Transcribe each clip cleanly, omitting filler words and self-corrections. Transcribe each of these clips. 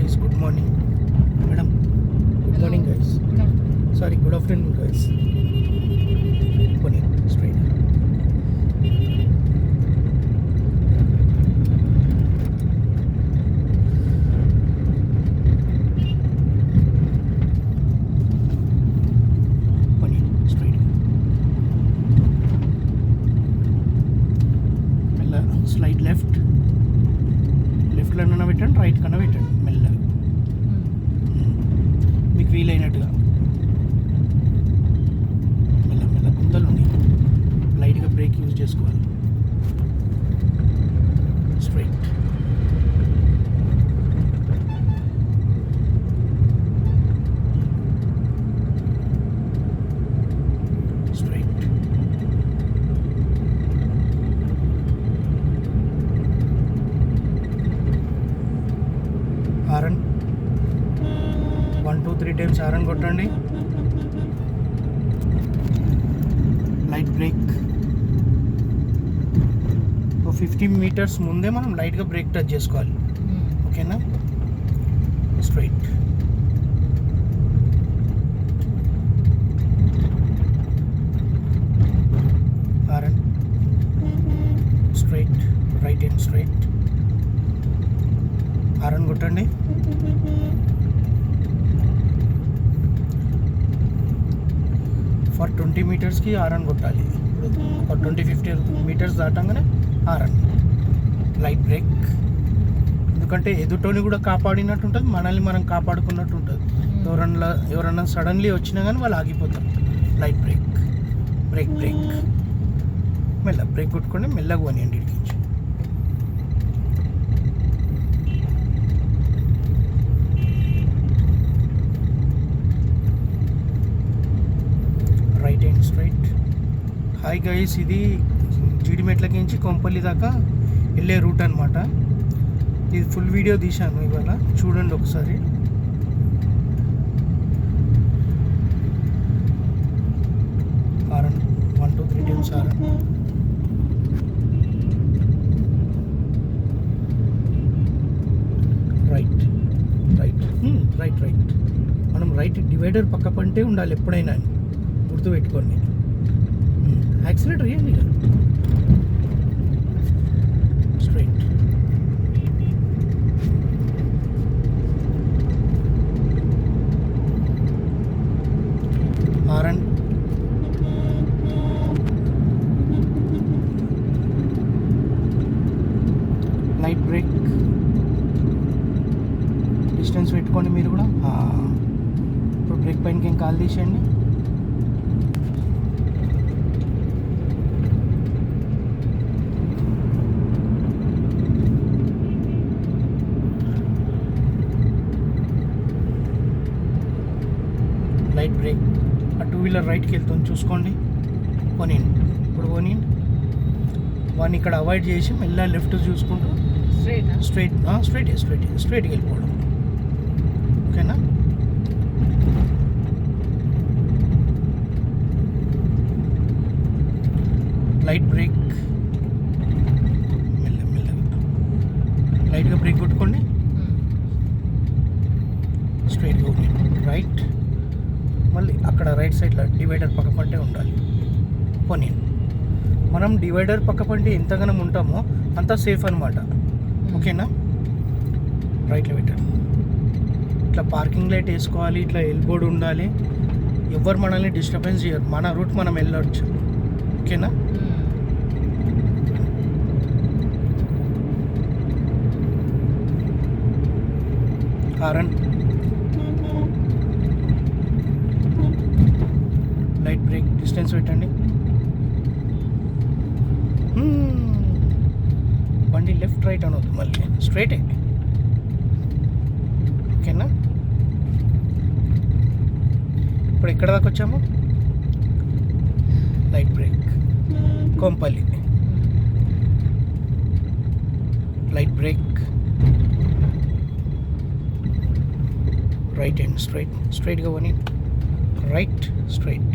guys, good morning. Madam, good morning guys. Sorry, good afternoon guys. Morning, straight. Morning, straight. మెల్ల slide left లెఫ్ట్లోనైనా పెట్టండి, right కన్నా పెట్టండి మెల్ల మీకు వీలైనట్టుగా. మెల్ల మెల్ల గుంతలు ఉన్నాయి, లైట్గా బ్రేక్ యూజ్ చేసుకోవాలి. Straight. Straight. Horn 1 2 3 times horn కొట్టండి. Light brake. 50 మీటర్స్ ముందే మనం లైట్గా బ్రేక్ టచ్ చేసుకోవాలి. ఓకేనా? Straight. Horn straight. Right and straight. Horn కొట్టండి. ఫర్ 20 మీటర్స్కి హారన్ కొట్టాలి. ఒక 20-50 మీటర్స్ దాటంగానే హారన్. Light brake. ఎందుకంటే ఎదుటోని కూడా కాపాడినట్టు ఉంటుంది, మనల్ని మనం కాపాడుకున్నట్టు ఉంటుంది. ఎవరన్నా సడన్లీ వచ్చినా కానీ వాళ్ళు ఆగిపోతారు. Light brake. Brake brake. మెల్ల బ్రేక్ కొట్టుకోండి, మెల్లగా పోనీయండి ఇడికించి. Right and straight. Hi guys, ఇది జీడిమెట్లకి నుంచి కొంపల్లి దాకా వెళ్ళే రూట్ అనమాట. ఇది ఫుల్ వీడియో తీశాను ఇవాళ, చూడండి ఒకసారి. Horn 1 2 3 times horn. Right right right right. మనం రైట్ డివైడర్ పక్క పంటే ఉండాలి ఎప్పుడైనా, గుర్తుపెట్టుకోండి. యాక్సిలేటర్ ఇవ్వండి ఇక. Straight. Horn. Light break. Distance పెట్టుకోండి మీరు కూడా. ఇప్పుడు బ్రేక్ పైనకి ఏం కాల్ తీసేయండి. Light break. ఆ 2 వీలర్ రైట్కి వెళ్తుంది చూసుకోండి. పోనీయండి, ఇప్పుడు పోనీయండి. వాడిని ఇక్కడ అవాయిడ్ చేసి మెల్ల లెఫ్ట్ చూసుకుంటూ స్ట్రైట్కి వెళ్ళిపోవడం. ఓకేనా? Light break. మెల్లగా లైట్గా బ్రేక్ కొట్టుకోండి. స్ట్రైట్గా రైట్. మళ్ళీ అక్కడ రైట్ సైడ్లో డివైడర్ పక్క పంటే ఉండాలి. పోనీ మనం డివైడర్ పక్క పంటే ఎంతగానో ఉంటామో అంత సేఫ్ అనమాట. ఓకేనా? రైట్లో పెట్టండి. ఇట్లా పార్కింగ్ లైట్ వేసుకోవాలి, ఇట్లా ఎల్బోర్డ్ ఉండాలి. ఎవరు మనల్ని డిస్టర్బెన్స్ చేయరు, మన రూట్ మనం వెళ్ళవచ్చు. ఓకేనా? హారన్. Light break. డిస్టెన్స్ పెట్టండి. బండి లెఫ్ట్ రైట్ అనొద్దు, మళ్ళీ స్ట్రైటే. ఓకేనా? ఇప్పుడు ఎక్కడ దాకా వచ్చాము? Light break. Kompally. Light break. Right and స్ట్రైట్గా పోనీ. Right straight.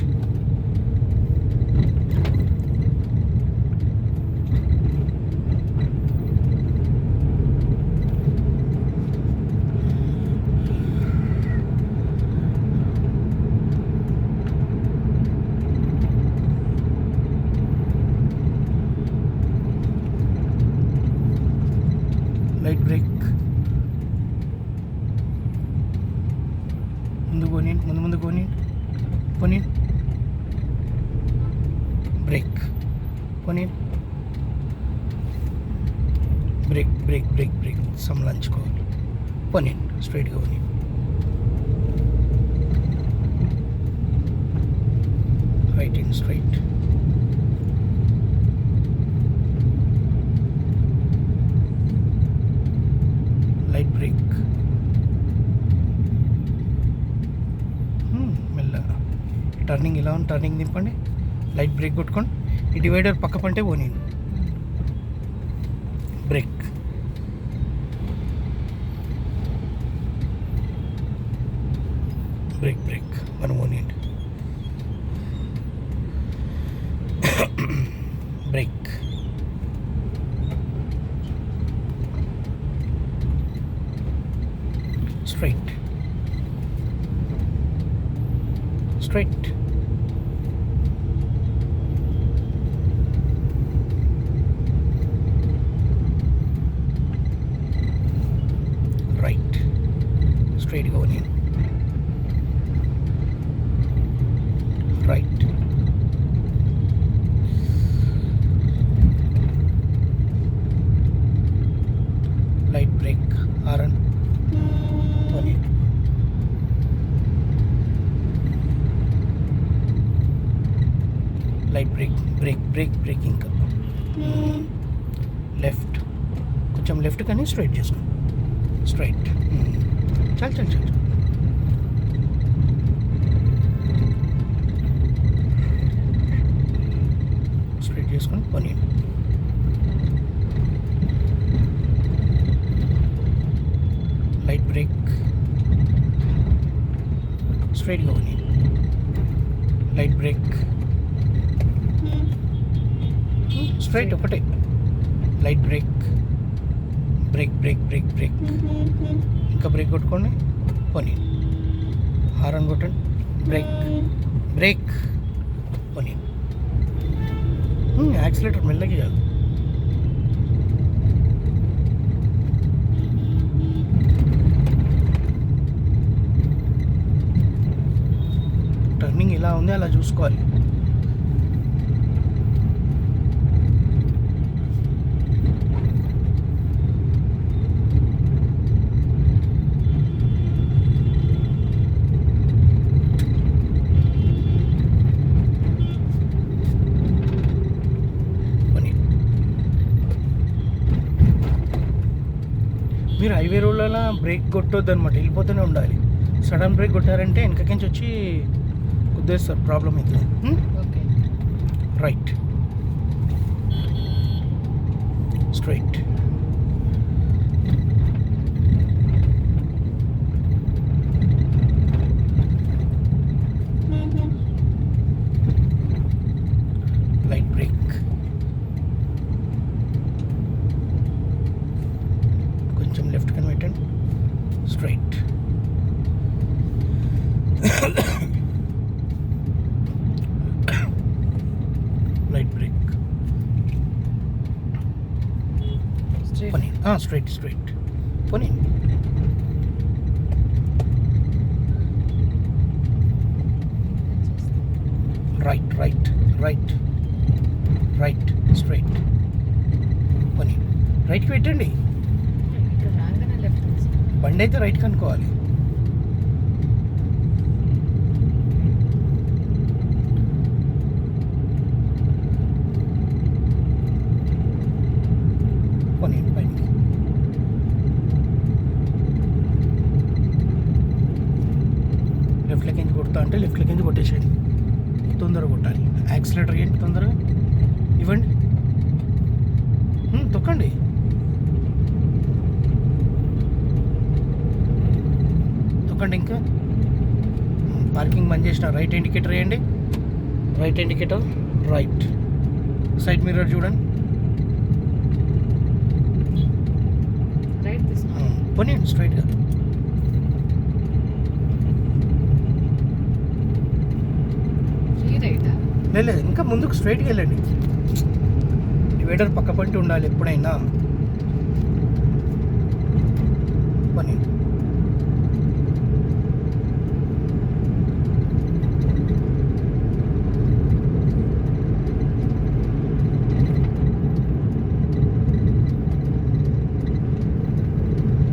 Light break. ముందు కొని బ్రేక్ కొని బ్రేక్ సంలంచుకోవాలి. కొని స్ట్రైట్గా కొని. Right and straight. Light break. మెల్లగా టర్నింగ్ ఇలా ఉంది, టర్నింగ్ దింపండి. లైట్ బ్రేక్ కొట్టుకోండి. ఈ డివైడర్ పక్క పంటే పోనీ. బ్రేక్. బ్రేక్ మనం పోనీయండి. బ్రేక్. స్ట్రైట్. రైట్. స్ట్రైట్గా పోనీ. రైట్. Light break. హారన్ పోనీ. లైట్ బ్రేక్ ఇంకా. లెఫ్ట్. కొంచెం లెఫ్ట్ కానీ స్ట్రైట్ చేసుకో. స్ట్రైట్. చాలు. స్ట్రైట్ చేసుకొని పోనీ. Light break. స్ట్రైట్గా పోనీ. Light break. స్ట్రైట్ ఒకటే. Light brake. బ్రేక్ ఇంకా బ్రేక్ కొట్టుకోండి. పోనీ. హారన్ కొట్టండి. బ్రేక్ పోనీ. యాక్సిలేటర్ మెల్లగా కాదు. టర్నింగ్ ఇలా ఉంది, అలా చూసుకోవాలి. మీరు హైవే రోడ్లలో బ్రేక్ కొట్టొద్దు అనమాట, వెళ్ళిపోతూనే ఉండాలి. సడన్ బ్రేక్ కొట్టారంటే వెనకకించి వచ్చి గుద్దేస్తారు, ప్రాబ్లం అవుతుంది. Okay. Right. Straight. Light break. కొంచెం లెఫ్ట్ కని పెట్టండి. స్ట్రైట్. Light break. పోనీ. స్ట్రైట్ పోనీ. రైట్ స్ట్రైట్ పోనీ. రైట్కి పెట్టండి. బండి అయితే రైట్ కనుక్కోవాలి. పోనీ పైకి. లెఫ్ట్లోకి ఎంచి కొడతా అంటే లెఫ్ట్లోకి ఎంచి కొట్టేసేయండి. తొందరగా కొట్టాలి. యాక్సిలేటర్ ఏంటి తొందరగా ఇవ్వండి. తొక్కండి. తొక్కండి ఇంకా. పార్కింగ్ బంద్ చేసిన. రైట్ ఇండికేటర్ వేయండి. రైట్. సైడ్ మిర్రర్ చూడండి. పోనీ స్ట్రైట్గా. లేదు ఇంకా ముందుకు స్ట్రైట్గా వెళ్ళండి. డివైడర్ పక్క పంటి ఉండాలి ఎప్పుడైనా.